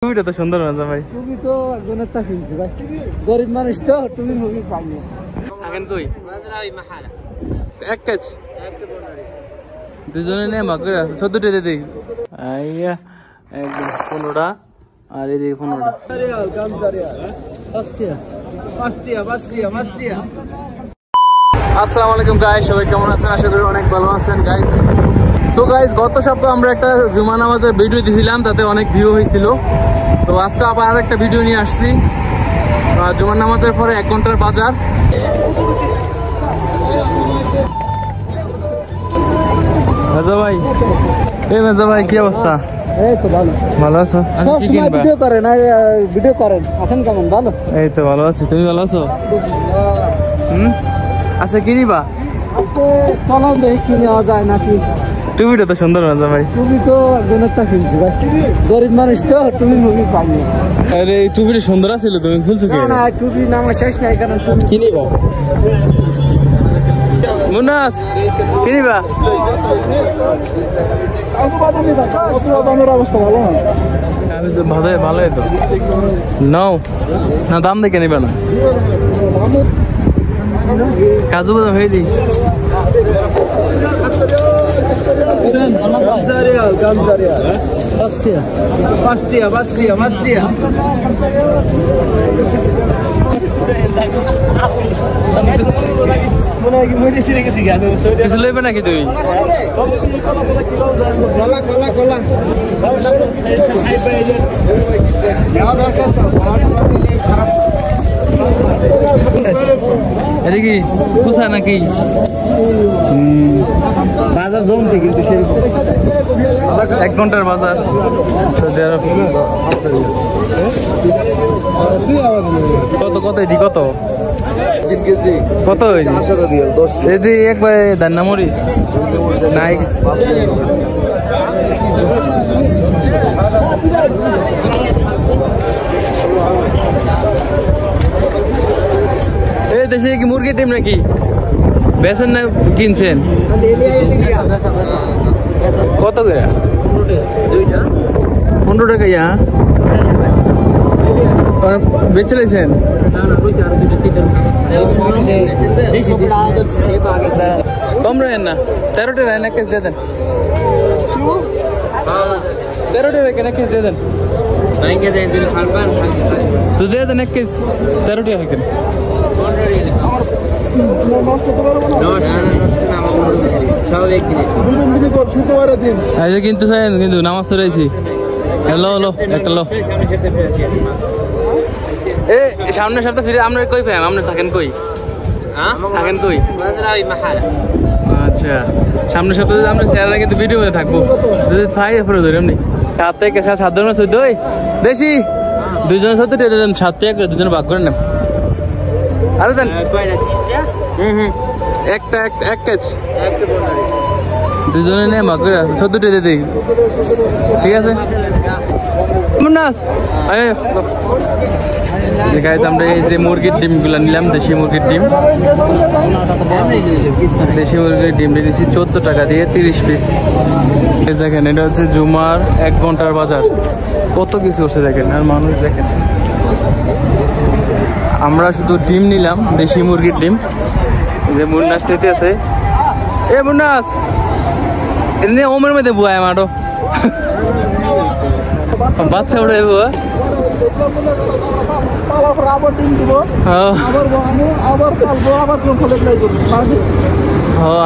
টুপিটা তো সুন্দর না ভাই। টুপি তো একজনের তা কিনছি ভাই, গরিব মানুষ তো টুপি মুভি পাইনি। এখন তুই এক কাজ দুজনে নে মাকে 14টা দিয়ে দিই। আইয়া একদম 15টা আর এদিকে 15টা। আসসালামু আলাইকুম গাইস, সবাই কেমন আছেন? আশা করি অনেক ভালো আছেন গাইস। সো গাইস, গত সপ্তাহে আমরা একটা জুমা নামাজের ভিডিও দিয়েছিলাম, তাতে অনেক ভিউ হয়েছিল। তো আজকে আবার আরেকটা ভিডিও নিয়ে আসছি জুমার নামাজের পরে 1 ঘন্টার বাজার। মেজা ভাই, এই মেজা ভাই কি অবস্থা? এই তো ভালো। ভালো আছো? কি কিনবা? ভিডিও করেন, ভিডিও করেন। আছেন কেমন? ভালো। এই তো ভালো আছি, তুমি ভালো আছো? আচ্ছা, কি নিবা? আজকে চলো দেখি কি নেওয়া যায় নাকি। টুপিটা তো সুন্দর মেজা ভাই। টুপি তো একজনের তা কিনছি ভাই, গরিব মানুষ তো টুপি মুভি পাইনি। আরে এই টুপিটা সুন্দর আছিল, তুমি খুলছো কি? না টুপি নামা শেষ নাই, কারণ তুমি কি নিবা? মুন্নাস কি নিবা? অবস্থা ভালো না, ভালোই তো নাও না, দাম দেখে নিবা না? কাজু বাদাম হয়ে দিই। কিছু লইবে নাকি তুমি? এটা কি কুসা নাকি? বাজার জমছে কিন্তু সেই 1 ঘন্টার বাজার। কত কত এটি কত কত এদি একবার দান্না মরিচ নাই। এই দেশে কি মুরগির ডিম নাকি বেছেন না কিনছেন? কত করে? 15 টাকা। বেচে লাইছেন? কম রাখেন না, 13 টাকা এক কেজি দিয়ে দেন। 13 টাকা এক কেজি দিয়ে দেন। তো দিয়ে দেন 1 কেজি 13 টাকা কেন? কিন্তু কিন্তু নামাজ পড়াইছি। হ্যালো হ্যালো একটা লো এ সামনের সপ্তাহে ফিরে আপনার কই ফ্যাম? আপনি থাকেন কই? থাকেন কই? আচ্ছা, সামনের সপ্তাহে আমরা চ্যানেলে কিন্তু ভিডিও মধ্যে থাকবো। যদি থাই এরপরে ধরি আপনি 7 থেকে 7 ধরনের 14 বেশি 2 জনের 14 দেন, 7 টাকা করে 2 জনে ভাগ করে নেন। আরে দেন একটা এক কেজি 2 জনে নে ভাগ করে 14 টাকা দিয়ে দিই, ঠিক আছে? আমরা এই যে মুরগির ডিম গুলা নিলাম, দেশি মুরগির ডিম। দেশি মুরগির ডিম দিয়েছি 14 টাকা দিয়ে 30 পিস। দেখেন, এটা হচ্ছে জুমার 1 ঘন্টার বাজার। কত কিছু হচ্ছে দেখেন, আর মানুষ দেখেন। আমরা শুধু ডিম নিলাম, দেশি মুরগির ডিম। যে মুন্নাস নিতে আছে, এ মুন্নাস এমনি ওমের মধ্যে বুয়ায় মাঠো বাচ্চা উঠে বুয়া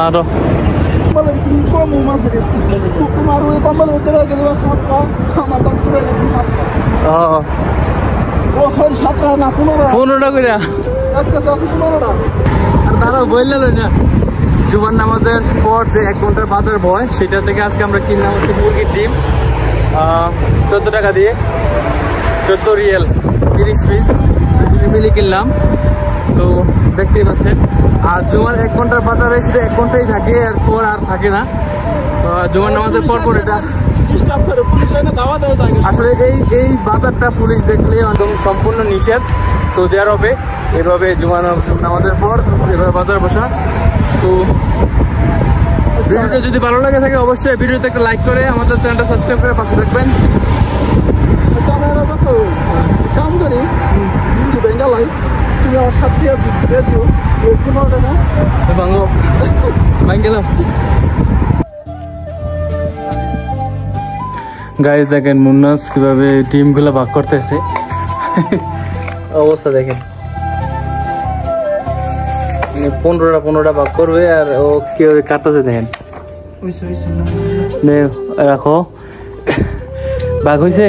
আরো তারা বললেন না জুমার নামাজের পর যে 1 ঘন্টার বাজার বয়, সেটা থেকে আজকে আমরা কিনলাম হচ্ছে মুরগির ডিম 14 টাকা দিয়ে, 14 রিয়াল 30 পিস, 2 মিলি কিনলাম। তো দেখতেই পাচ্ছেন। আর জুমার 1 ঘন্টার বাজারে শুধু 1 ঘন্টাই থাকে, এরপর আর থাকে না। জুমার নামাজের পর এটা আসলে এই বাজারটা পুলিশ দেখলে একদম সম্পূর্ণ নিষেধ সৌদি আরবে এভাবে জুমার নামাজের পর এভাবে বাজার বসা। তো ভিডিওটা যদি ভালো লাগে থাকে অবশ্যই ভিডিওতে একটা লাইক করে আমাদের চ্যানেলটা সাবস্ক্রাইব করে পাশে থাকবেন। চানারা তো কাম করি দুটো ব্যাঙ্গা লাই তুমি আমার 7 টাকা দিয়ে দিও 15 টাকা ভাঙো ভাঙ গেলাম গাইস দেখেন মুন্নাস কিভাবে টিমগুলো ভাগ করতেছে অবস্থা দেখেন 15টা ভাগ করবে আর ও কেউ কাটতেছে দেখেন রাখো ভাগ হয়েছে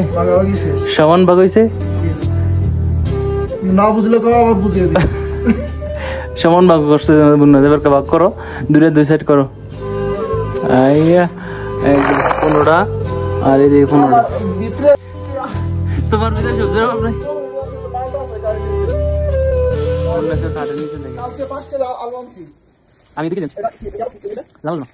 সমান ভাগ হয়েছে না বুঝলে আবার বুঝিয়ে দিই সমান ভাগ করছে এবার ভাগ করো দুই সাইড করো আইয়া 15টা আর এই 15টা তোমার ভিতরে সবজি আপনি আমি দেখি লাল না